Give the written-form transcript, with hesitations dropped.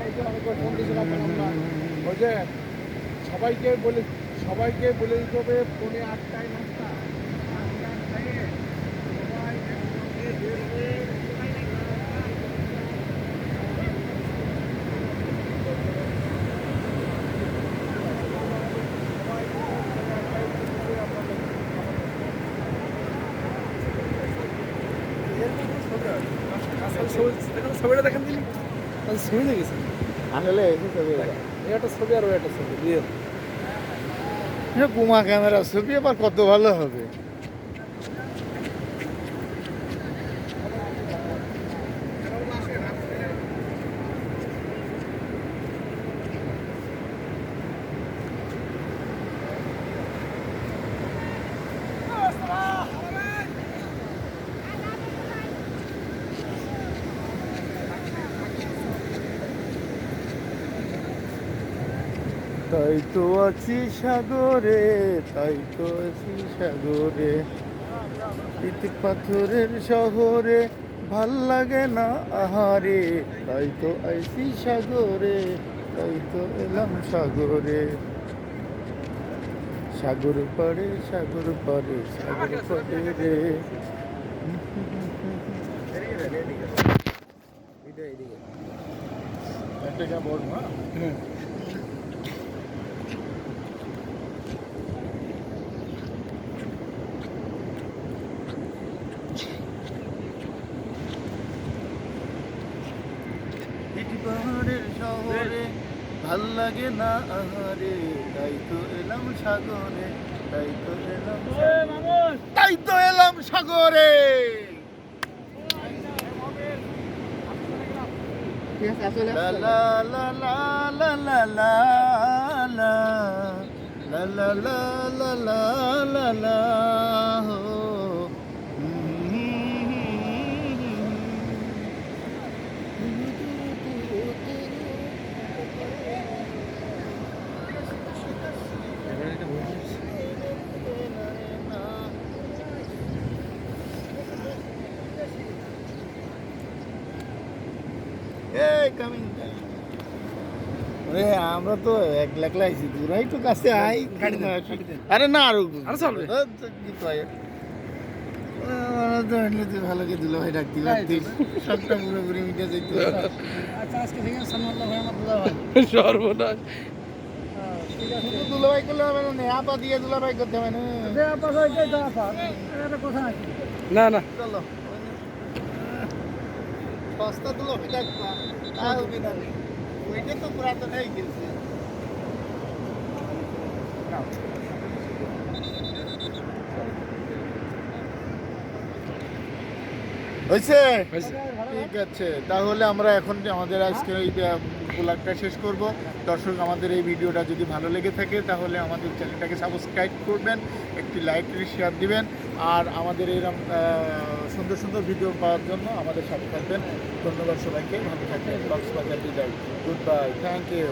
ওই যে সবাইকে বলে দিতে হবে 8:30 নাস্তা। ছবিটা দেখেন দিলি ছবি দেখেছেন আসলে ছবি একটা ছবি আর ওই একটা ছবি দিয়ে বোমা ক্যামেরা ছবি আবার কত ভালো হবে। তাই তো আছি সাগরে, তাই তো আছি সাগরে, ইট পাথরের শহরে ভাল লাগে না আহারে, তাই তো আইছি সাগরে, তাই তো এলাম সাগরে। সাগর পাড়ে সাগর পাড়ে সাগর পাড়ে রে। একটা বড় না পাহাড়ের শহরে ভাল লাগে না আহারে, তাই তো এলাম সাগরে, তাই তো এলাম তাই তো এলাম সাগরে। লা লা লা লা লা লা লা লা লা লা লা লা লা লা লা হো। আমরা তো একলা আইছি, দূরাই তো কাছে আই। আরে না আরো চলবে ভালো কে দুলা ভাই ডাকতে পারতিস, সবটা পুরোপুরি মিটে যেত। সর্বনাশ দুলা ভাই করলে হবে না, আপা দিয়ে দুলা ভাই করতে হবে না। না না চলো সস্তা দুলা ভাই ডাকবা, তা হবে না, ওইটা তো পুরাতন হয়ে গেছে। হয়েছে, ঠিক আছে। তাহলে আমরা এখন আমাদের আজকের এই ব্লগটা শেষ করব। দর্শক, আমাদের এই ভিডিওটা যদি ভালো লেগে থাকে তাহলে আমাদের চ্যানেলটাকে সাবস্ক্রাইব করবেন, একটি লাইক শেয়ার দিবেন, আর আমাদের এরকম সুন্দর সুন্দর ভিডিও পাওয়ার জন্য আমাদের সাথে থাকবেন। ধন্যবাদ সবাইকে, ভালো থাকবেন। কক্সবাজার বিদায়, গুড বাই, থ্যাংক ইউ।